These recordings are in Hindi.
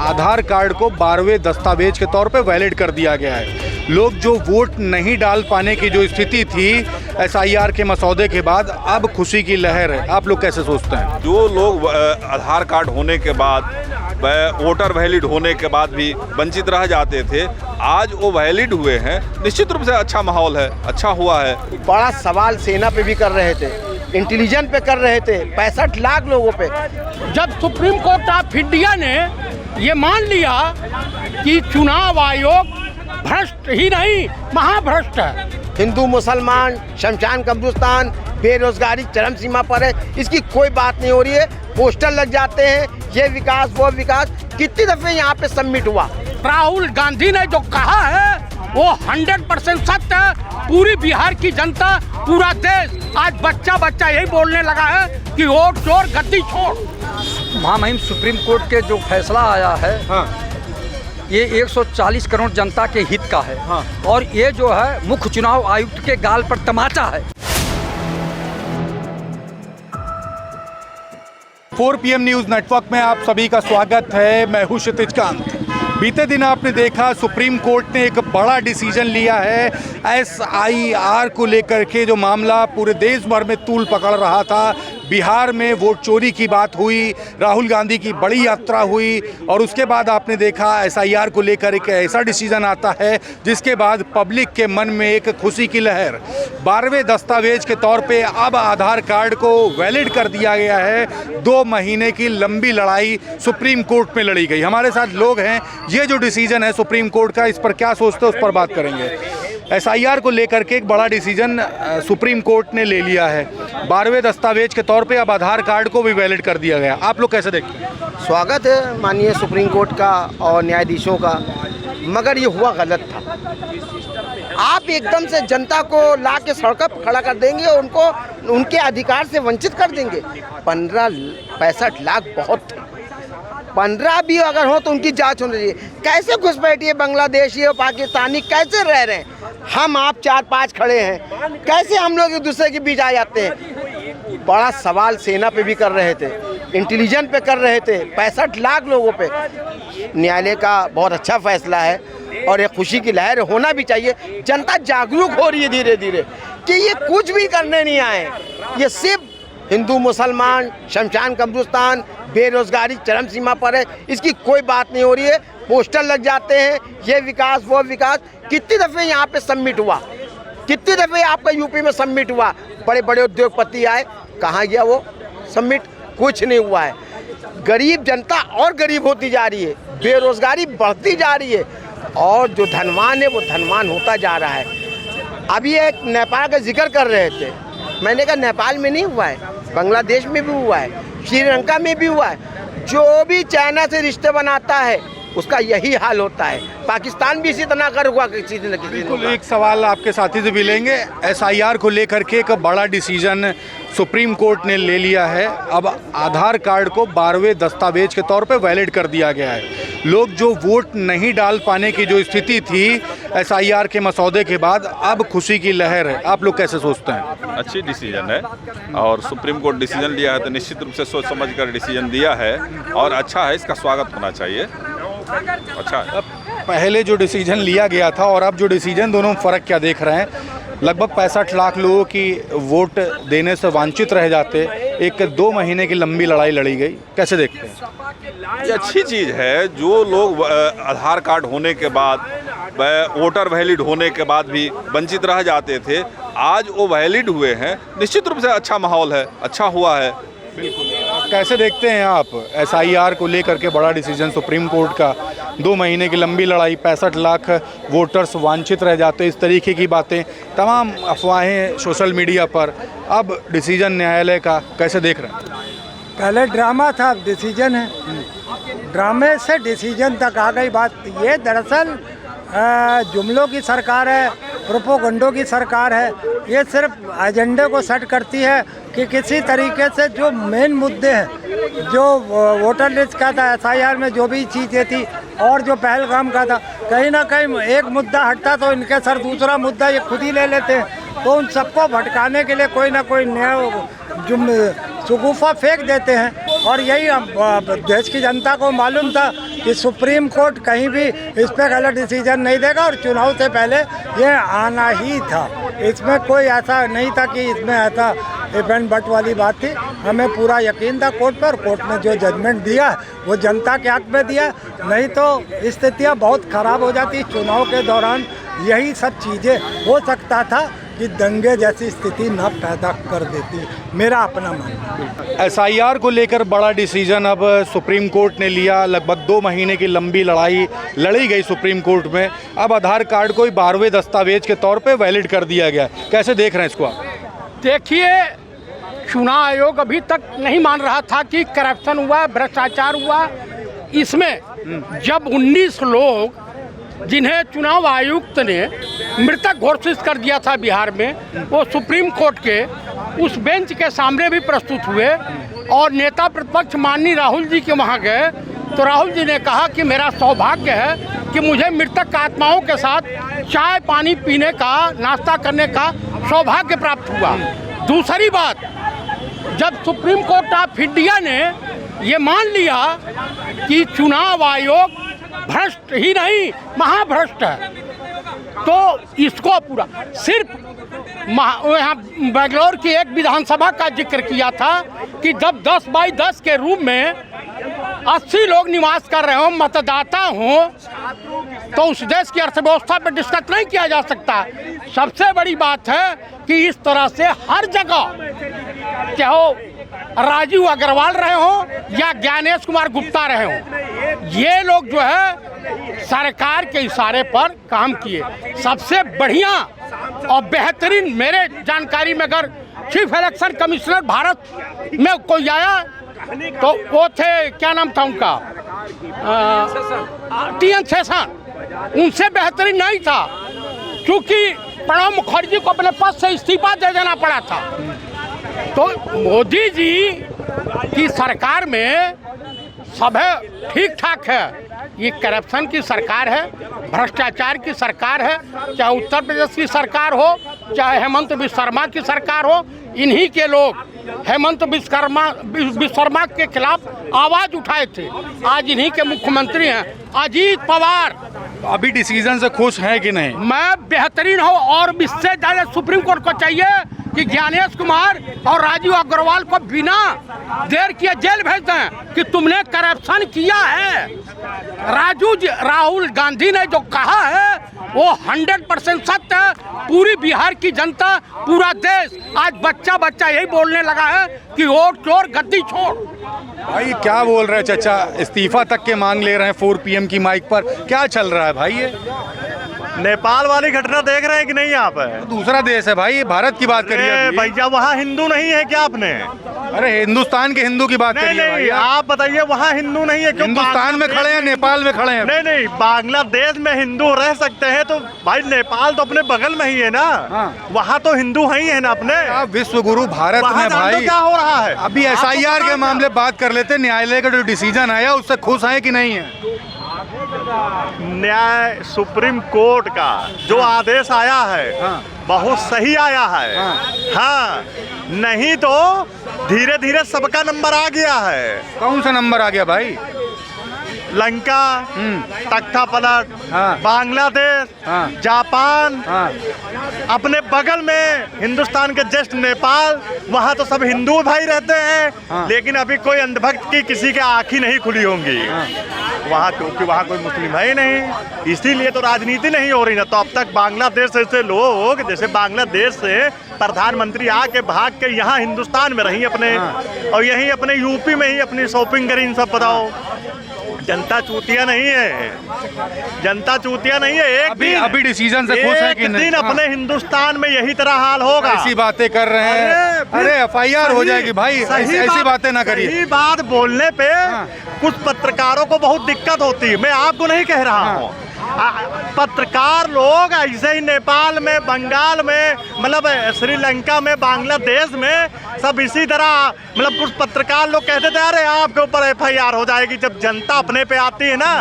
आधार कार्ड को 12वें दस्तावेज के तौर पे वैलिड कर दिया गया है। लोग जो वोट नहीं डाल पाने की जो स्थिति थी एसआईआर के मसौदे के बाद, अब खुशी की लहर है। आप लोग कैसे सोचते हैं? जो लोग आधार कार्ड होने के बाद, वोटर वैलिड होने के बाद भी वंचित रह जाते थे, आज वो वैलिड हुए हैं। निश्चित रूप से अच्छा माहौल है, अच्छा हुआ है। बड़ा सवाल सेना पे भी कर रहे थे, इंटेलिजेंस पे कर रहे थे, 65 लाख लोगों पे। जब सुप्रीम कोर्ट ऑफ इंडिया ने ये मान लिया कि चुनाव आयोग भ्रष्ट ही नहीं महाभ्रष्ट है, हिंदू मुसलमान, शमशान कब्रिस्तान, बेरोजगारी चरम सीमा पर है, इसकी कोई बात नहीं हो रही है। पोस्टर लग जाते हैं, ये विकास वो विकास। कितनी दफे यहाँ पे सबमिट हुआ? राहुल गांधी ने जो कहा है वो 100% सत्य है। पूरी बिहार की जनता, पूरा देश आज बच्चा बच्चा यही बोलने लगा है कि वोट चोर गद्दी छोड़। महामहिम सुप्रीम कोर्ट के जो फैसला आया है, हाँ। ये 140 करोड़ जनता के हित का है। हाँ। और ये जो है मुख्य चुनाव आयुक्त के गाल पर तमाचा है। 4 PM न्यूज़ नेटवर्क में आप सभी का स्वागत है। मैं हूं क्षितिज कांत। बीते दिन आपने देखा सुप्रीम कोर्ट ने एक बड़ा डिसीजन लिया है SIR को लेकर के। जो मामला पूरे देश भर में तूल पकड़ रहा था, बिहार में वोट चोरी की बात हुई, राहुल गांधी की बड़ी यात्रा हुई और उसके बाद आपने देखा SIR को लेकर एक ऐसा डिसीजन आता है जिसके बाद पब्लिक के मन में एक खुशी की लहर। 12वें दस्तावेज के तौर पे अब आधार कार्ड को वैलिड कर दिया गया है। 2 महीने की लंबी लड़ाई सुप्रीम कोर्ट में लड़ी गई। हमारे साथ लोग हैं, ये जो डिसीजन है सुप्रीम कोर्ट का, इस पर क्या सोचते हैं उस पर बात करेंगे। SIR को लेकर के एक बड़ा डिसीजन सुप्रीम कोर्ट ने ले लिया है। 12वें दस्तावेज के तौर पे अब आधार कार्ड को भी वैलिड कर दिया गया। आप लोग कैसे देखते हैं? स्वागत है माननीय सुप्रीम कोर्ट का और न्यायाधीशों का, मगर ये हुआ गलत था। आप एकदम से जनता को ला के सड़क पर खड़ा कर देंगे और उनको उनके अधिकार से वंचित कर देंगे। 65 लाख बहुत थे। 15 भी अगर हो तो उनकी जांच होनी चाहिए। कैसे घुसपैठिए बांग्लादेशी और पाकिस्तानी कैसे रह रहे हैं? हम आप 4-5 खड़े हैं, कैसे हम लोग एक दूसरे के बीच आ जाते हैं? बड़ा सवाल सेना पे भी कर रहे थे, इंटेलिजेंस पे कर रहे थे, 65 लाख लोगों पे। न्यायालय का बहुत अच्छा फैसला है और ये खुशी की लहर होना भी चाहिए। जनता जागरूक हो रही है धीरे धीरे कि ये कुछ भी करने नहीं आए, ये सिर्फ हिंदू मुसलमान, शमशान कब्रिस्तान, बेरोजगारी चरम सीमा पर है, इसकी कोई बात नहीं हो रही है। पोस्टर लग जाते हैं, ये विकास वो विकास। कितनी दफ़े यहाँ पे सबमिट हुआ? कितनी दफ़े आपका यूपी में सबमिट हुआ? बड़े बड़े उद्योगपति आए, कहाँ गया वो सबमिट? कुछ नहीं हुआ है। गरीब जनता और गरीब होती जा रही है, बेरोजगारी बढ़ती जा रही है और जो धनवान है वो धनवान होता जा रहा है। अभी एक नेपाल का जिक्र कर रहे थे, मैंने कहा नेपाल में नहीं हुआ है, बांग्लादेश में भी हुआ है, श्रीलंका में भी हुआ है। जो भी चाइना से रिश्ते बनाता है उसका यही हाल होता है। पाकिस्तान भी इसी तरह कर हुआ किसी न किसी। बिल्कुल, एक सवाल आपके साथी से भी लेंगे। SIR को लेकर के एक बड़ा डिसीजन सुप्रीम कोर्ट ने ले लिया है। अब आधार कार्ड को 12वें दस्तावेज के तौर पे वैलिड कर दिया गया है। लोग जो वोट नहीं डाल पाने की जो स्थिति थी SIR के मसौदे के बाद, अब खुशी की लहर है। आप लोग कैसे सोचते हैं? अच्छी डिसीजन है और सुप्रीम कोर्ट डिसीजन लिया है तो निश्चित रूप से सोच समझ कर डिसीजन दिया है और अच्छा है, इसका स्वागत होना चाहिए। अच्छा है। पहले जो डिसीजन लिया गया था और अब जो डिसीजन, दोनों में फ़र्क क्या देख रहे हैं? लगभग 65 लाख लोगों की वोट देने से वंचित रह जाते, एक 2 महीने की लंबी लड़ाई लड़ी गई। कैसे देखते हैं? ये अच्छी चीज़ है। जो लोग आधार कार्ड होने के बाद, वोटर वैलिड होने के बाद भी वंचित रह जाते थे, आज वो वैलिड हुए हैं। निश्चित रूप से अच्छा माहौल है, अच्छा हुआ है। बिल्कुल। कैसे देखते हैं आप SIR को लेकर के बड़ा डिसीजन सुप्रीम कोर्ट का? 2 महीने की लंबी लड़ाई, 65 लाख वोटर्स वांछित रह जाते, इस तरीके की बातें, तमाम अफवाहें सोशल मीडिया पर। अब डिसीजन न्यायालय का कैसे देख रहे हैं? पहले ड्रामा था, अब डिसीजन है। ड्रामे से डिसीजन तक आ गई बात। ये दरअसल जुमलों की सरकार है, प्रोपोगंडों की सरकार है। ये सिर्फ एजेंडे को सेट करती है कि किसी तरीके से जो मेन मुद्दे हैं, जो वोटर लिस्ट का था, SIR में जो भी चीज़ें थी और जो पहलगाम का था, कहीं ना कहीं एक मुद्दा हटता तो इनके सर दूसरा मुद्दा ये खुद ही ले लेते हैं। तो उन सबको भटकाने के लिए कोई ना कोई नया जुम्मे शगुफा फेंक देते हैं। और यही देश की जनता को मालूम था कि सुप्रीम कोर्ट कहीं भी इस पर गलत डिसीजन नहीं देगा और चुनाव से पहले ये आना ही था। इसमें कोई ऐसा नहीं था कि इसमें ऐसा इवेंट बट वाली बात थी। हमें पूरा यकीन था कोर्ट पर। कोर्ट ने जो जजमेंट दिया वो जनता के हक में दिया, नहीं तो स्थितियाँ बहुत ख़राब हो जाती। चुनाव के दौरान यही सब चीज़ें हो सकता था कि दंगे जैसी स्थिति न पैदा कर देती, मेरा अपना मानना। SIR को लेकर बड़ा डिसीजन अब सुप्रीम कोर्ट ने लिया। लगभग 2 महीने की लंबी लड़ाई लड़ी गई सुप्रीम कोर्ट में। अब आधार कार्ड को 12वें दस्तावेज के तौर पे वैलिड कर दिया गया। कैसे देख रहे हैं इसको आप? देखिए, चुनाव आयोग अभी तक नहीं मान रहा था कि करप्शन हुआ, भ्रष्टाचार हुआ। इसमें जब 19 लोग जिन्हें चुनाव आयुक्त ने मृतक घोषित कर दिया था बिहार में, वो सुप्रीम कोर्ट के उस बेंच के सामने भी प्रस्तुत हुए और नेता प्रतिपक्ष माननीय राहुल जी के वहाँ गए तो राहुल जी ने कहा कि मेरा सौभाग्य है कि मुझे मृतक आत्माओं के साथ चाय पानी पीने का, नाश्ता करने का सौभाग्य प्राप्त हुआ। दूसरी बात, जब सुप्रीम कोर्ट ऑफ इंडिया ने ये मान लिया कि चुनाव आयोग भ्रष्ट ही नहीं महाभ्रष्ट है, तो इसको पूरा सिर्फ यहाँ बेंगलोर की एक विधानसभा का जिक्र किया था कि जब 10 बाई 10 के रूम में 80 लोग निवास कर रहे हो, मतदाता हो, तो उस देश की अर्थव्यवस्था पर डिस्कस नहीं किया जा सकता। सबसे बड़ी बात है कि इस तरह से हर जगह चाहे राजीव अग्रवाल रहे हो या ज्ञानेश कुमार गुप्ता रहे हो, ये लोग जो है सरकार के इशारे पर काम किए। सबसे बढ़िया और बेहतरीन मेरे जानकारी में अगर चीफ इलेक्शन कमिश्नर भारत में कोई आया तो वो थे, क्या नाम था उनका, TN शेषन। उनसे बेहतरीन नहीं था क्योंकि प्रणब मुखर्जी को अपने पद से इस्तीफा दे देना पड़ा था। तो मोदी जी की सरकार में सब ठीक ठाक है। ये करप्शन की सरकार है, भ्रष्टाचार की सरकार है, चाहे उत्तर प्रदेश की सरकार हो, चाहे हेमंत विश्वकर्मा की सरकार हो। इन्हीं के लोग हेमंत विश्वकर्मा के खिलाफ आवाज़ उठाए थे, आज इन्हीं के मुख्यमंत्री हैं अजीत पवार। अभी डिसीजन से खुश हैं कि नहीं? मैं बेहतरीन हूँ और इससे ज़्यादा सुप्रीम कोर्ट को चाहिए कि ज्ञानेश कुमार और राजीव अग्रवाल को बिना देर किए जेल भेज दें कि तुमने करप्शन किया है। राहुल गांधी ने जो कहा है वो 100% सत्य है। पूरी बिहार की जनता, पूरा देश आज बच्चा बच्चा यही बोलने लगा है कि वोट चोर गद्दी छोड़। भाई क्या बोल रहे हैं चाचा? इस्तीफा तक के मांग ले रहे हैं 4 PM की माइक पर। क्या चल रहा है भाई? ये नेपाल वाली घटना देख रहे हैं कि नहीं आप? दूसरा देश है भाई, भारत की बात करिए भैया। वहाँ हिंदू नहीं है क्या आपने? अरे हिंदुस्तान के हिंदू की बात करिए। नहीं, आप बताइए वहाँ हिंदू नहीं है क्यों? हिंदुस्तान में खड़े हैं, नेपाल में खड़े हैं। नहीं, बांग्लादेश में हिंदू रह सकते हैं तो भाई नेपाल तो अपने बगल में ही है ना। हाँ। वहाँ तो हिंदू ही है ना अपने। आप विश्व गुरु भारत में भाई क्या हो रहा है? अभी SIR के मामले बात कर लेते। न्यायालय का जो डिसीजन आया उससे खुश है कि नहीं है? न्याय सुप्रीम कोर्ट का जो आदेश आया है, हाँ, बहुत सही आया है। हाँ, नहीं तो धीरे धीरे सबका नंबर आ गया है। कौन सा नंबर आ गया भाई? लंका, तख्ता पलट, हाँ, बांग्लादेश, हाँ, जापान, हाँ, अपने बगल में हिंदुस्तान के जस्ट नेपाल, वहाँ तो सब हिंदू भाई रहते हैं। हाँ, लेकिन अभी कोई अंधभक्त की किसी के आँखें नहीं खुली होंगी। हाँ, वहाँ क्योंकि वहाँ कोई मुस्लिम है ही नहीं, इसीलिए तो राजनीति नहीं हो रही ना। तो अब तक बांग्लादेश से लोग, जैसे बांग्लादेश से प्रधानमंत्री आके भाग के यहाँ हिंदुस्तान में रही अपने, और यहीं अपने यूपी में ही अपनी शॉपिंग करी। इन सब बताओ, जनता चूतिया नहीं है, जनता चूतिया नहीं है। अभी डिसीजन से खुश है कि नहीं? दिन अपने हिंदुस्तान में यही तरह हाल होगा। ऐसी बातें कर रहे हैं, अरे FIR हो जाएगी भाई। ऐसी बातें ना करिए। सही बात बोलने पे कुछ पत्रकारों को बहुत दिक्कत होती है। मैं आपको नहीं कह रहा हूँ, पत्रकार लोग ऐसे ही नेपाल में, बंगाल में, मतलब श्रीलंका में, बांग्लादेश में सब इसी तरह, मतलब कुछ पत्रकार लोग कहते थे अरे आपके ऊपर FIR हो जाएगी। जब जनता अपने पे आती है ना,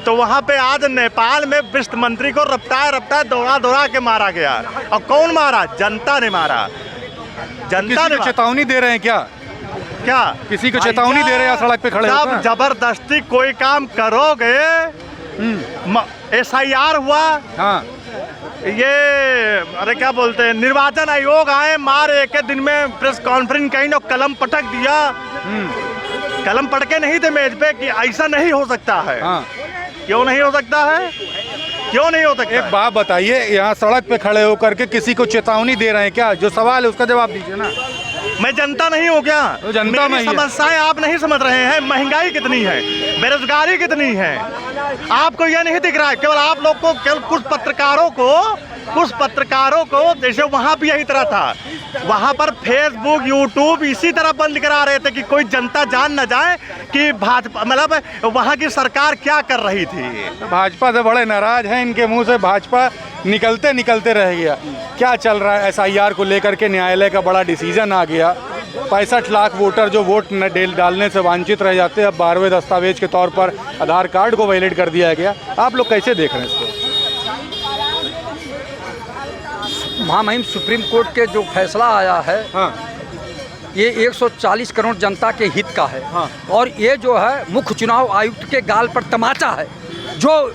तो वहाँ पे आज नेपाल में वित्त मंत्री को रफ्तार दौड़ा के मारा गया। और कौन मारा? जनता ने मारा। जनता ने चेतावनी दे रहे हैं क्या? क्या किसी को चेतावनी दे रहे हैं सड़क पे खड़े जब होकर? जबरदस्ती कोई काम करोगे, SIR हुआ, हाँ ये अरे क्या बोलते हैं, निर्वाचन आयोग आए, मार एक दिन में प्रेस कॉन्फ्रेंस कहीं ना कलम पटक दिया, कलम पटके नहीं थे मेज पे कि ऐसा नहीं हो सकता है। हाँ। क्यों नहीं हो सकता है, क्यों नहीं हो सकता एक है? बात बताइए, यहाँ सड़क पे खड़े होकर के किसी को चेतावनी दे रहे हैं क्या? जो सवाल है उसका जवाब दीजिए ना। मैं जनता नहीं हूँ क्या? तो जनता में मेरी ही है। समस्याएं आप नहीं समझ रहे हैं। महंगाई कितनी है, बेरोजगारी कितनी है, आपको यह नहीं दिख रहा है। केवल आप लोग को, केवल कुछ पत्रकारों को जैसे वहाँ भी यही तरह था, वहाँ पर फेसबुक यूट्यूब इसी तरह बंद करा रहे थे कि कोई जनता जान न जाए कि भाजपा, मतलब वहाँ की सरकार क्या कर रही थी। भाजपा से बड़े नाराज हैं, इनके मुंह से भाजपा निकलते निकलते रह गया। क्या चल रहा है? SIR को लेकर के न्यायालय का बड़ा डिसीजन आ गया। 65 लाख वोटर जो वोट डालने से वंचित रह जाते हैं, अब 12वें दस्तावेज के तौर पर आधार कार्ड को वैलिड कर दिया गया। आप लोग कैसे देख रहे हैं इसको? महामहिम सुप्रीम कोर्ट के जो फैसला आया है, हाँ ये 140 करोड़ जनता के हित का है। हाँ। और ये जो है मुख्य चुनाव आयुक्त के गाल पर तमाचा है, जो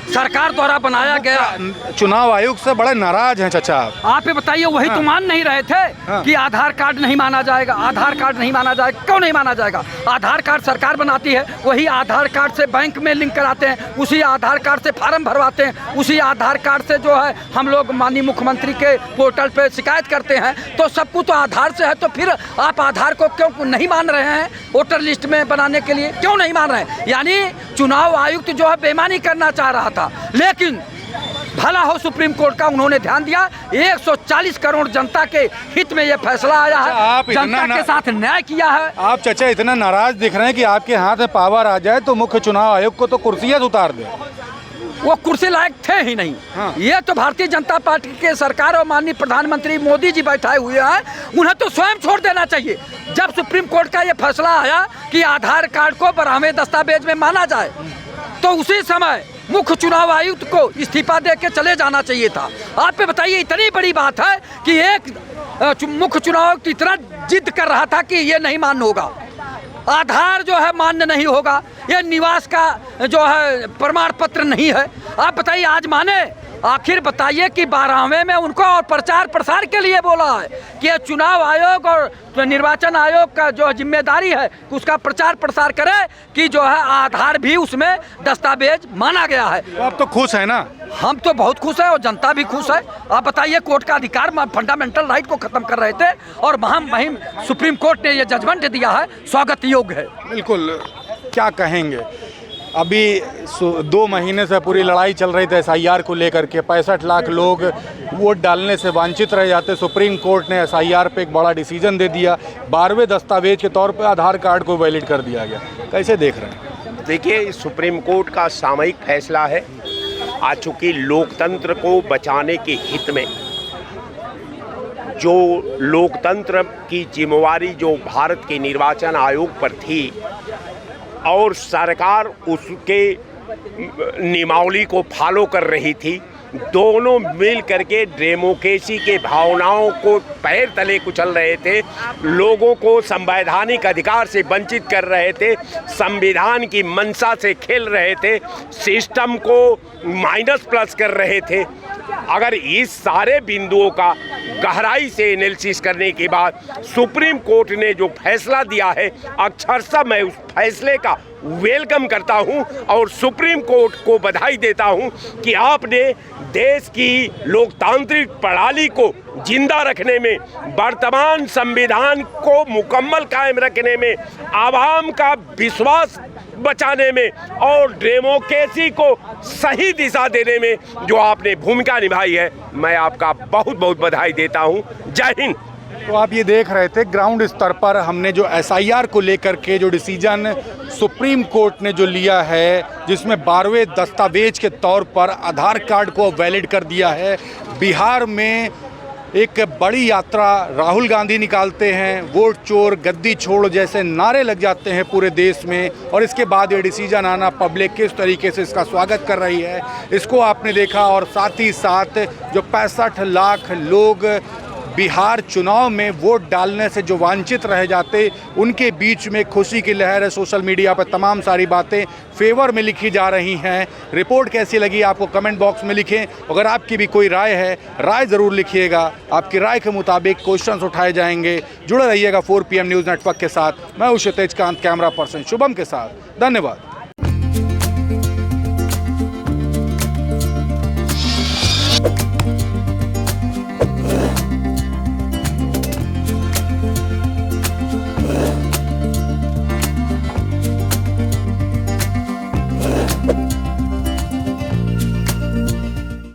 सरकार द्वारा बनाया गया। चुनाव आयोग से बड़े नाराज हैं चाचा आप ये बताइए, वही तो मान नहीं रहे थे कि आधार कार्ड नहीं माना जाएगा, आधार कार्ड नहीं माना जाएगा। क्यों नहीं माना जाएगा? आधार कार्ड सरकार बनाती है, वही आधार कार्ड से बैंक में लिंक कराते हैं, उसी आधार कार्ड से फार्म भरवाते हैं, उसी आधार कार्ड से जो है हम लोग माननीय मुख्यमंत्री के पोर्टल पे शिकायत करते हैं। तो सब कुछ तो आधार से है, तो फिर आप आधार को क्यों नहीं मान रहे हैं वोटर लिस्ट में बनाने के लिए? क्यों नहीं मान रहे हैं? यानी चुनाव आयुक्त जो है बेईमानी करना चाह रहा था, लेकिन भला हो सुप्रीम कोर्ट का, उन्होंने ध्यान दिया। 140 करोड़ जनता के हित में ये फैसला आया है, आप इतना जनता के साथ न्याय किया है। आप चाचा इतना नाराज दिख रहे हैं कि आपके हाथ में पावर आ जाए तो मुख्य चुनाव आयोग को तो कुर्सियां उतार दे। वो कुर्सी लायक थे ही नहीं। हाँ। ये तो भारतीय जनता पार्टी के सरकार और माननीय प्रधानमंत्री मोदी जी बैठाए हुए हैं, उन्हें तो स्वयं छोड़ देना चाहिए। जब सुप्रीम कोर्ट का ये फैसला आया कि आधार कार्ड को 12वें दस्तावेज में माना जाए, तो उसी समय मुख्य चुनाव आयुक्त को इस्तीफा दे के चले जाना चाहिए था। आप पे बताइए, इतनी बड़ी बात है कि एक मुख्य चुनाव आयुक्त इतना जिद कर रहा था कि ये नहीं मान्य होगा, आधार जो है मान्य नहीं होगा, ये निवास का जो है प्रमाण पत्र नहीं है। आप बताइए आज माने? आखिर बताइए कि 12वें में उनको और प्रचार प्रसार के लिए बोला है कि ये चुनाव आयोग और निर्वाचन आयोग का जो जिम्मेदारी है उसका प्रचार प्रसार करे कि जो है आधार भी उसमें दस्तावेज माना गया है। तो आप तो खुश है ना? हम तो बहुत खुश है और जनता भी खुश है। आप बताइए, कोर्ट का अधिकार, फंडामेंटल राइट को खत्म कर रहे थे और महामहिम सुप्रीम कोर्ट ने ये जजमेंट दिया है, स्वागत योग्य है। बिल्कुल। क्या कहेंगे? अभी 2 महीने से पूरी लड़ाई चल रही थी SIR को लेकर के। 65 लाख लोग वोट डालने से वंचित रह जाते। सुप्रीम कोर्ट ने SIR पे एक बड़ा डिसीजन दे दिया, 12वें दस्तावेज के तौर पे आधार कार्ड को वैलिड कर दिया गया। कैसे देख रहे हैं? देखिए, सुप्रीम कोर्ट का सामयिक फैसला है। आज चूँकि लोकतंत्र को बचाने के हित में, जो लोकतंत्र की जिम्मेवारी जो भारत के निर्वाचन आयोग पर थी और सरकार उसके नियमावली को फॉलो कर रही थी, दोनों मिल करके डेमोक्रेसी के भावनाओं को पैर तले कुचल रहे थे, लोगों को संवैधानिक अधिकार से वंचित कर रहे थे, संविधान की मंशा से खेल रहे थे, सिस्टम को माइनस प्लस कर रहे थे। अगर इस सारे बिंदुओं का गहराई से एनालिसिस करने के बाद सुप्रीम कोर्ट ने जो फैसला दिया है, अक्षरशः मैं उस फैसले का वेलकम करता हूं और सुप्रीम कोर्ट को बधाई देता हूं कि आपने देश की लोकतांत्रिक प्रणाली को जिंदा रखने में, वर्तमान संविधान को मुकम्मल कायम रखने में, आवाम का विश्वास बचाने में और डेमोक्रेसी को सही दिशा देने में जो आपने भूमिका निभाई है, मैं आपका बहुत बहुत बधाई देता हूं। जय हिंद। तो आप ये देख रहे थे ग्राउंड स्तर पर हमने जो SIR को लेकर के जो डिसीजन सुप्रीम कोर्ट ने जो लिया है, जिसमें 12वें दस्तावेज के तौर पर आधार कार्ड को वैलिड कर दिया है। बिहार में एक बड़ी यात्रा राहुल गांधी निकालते हैं, वोट चोर गद्दी छोड़ जैसे नारे लग जाते हैं पूरे देश में, और इसके बाद ये डिसीजन आना, पब्लिक किस तरीके से इसका स्वागत कर रही है, इसको आपने देखा। और साथ ही साथ जो 65 लाख लोग बिहार चुनाव में वोट डालने से जो वांछित रह जाते उनके बीच में खुशी की लहर है। सोशल मीडिया पर तमाम सारी बातें फेवर में लिखी जा रही हैं। रिपोर्ट कैसी लगी आपको कमेंट बॉक्स में लिखें। अगर आपकी भी कोई राय है, राय ज़रूर लिखिएगा। आपकी राय के मुताबिक क्वेश्चंस उठाए जाएंगे। जुड़े रहिएगा 4 PM न्यूज़ नेटवर्क के साथ। मैं हूं क्षितिज कांत, कैमरा पर्सन शुभम के साथ। धन्यवाद।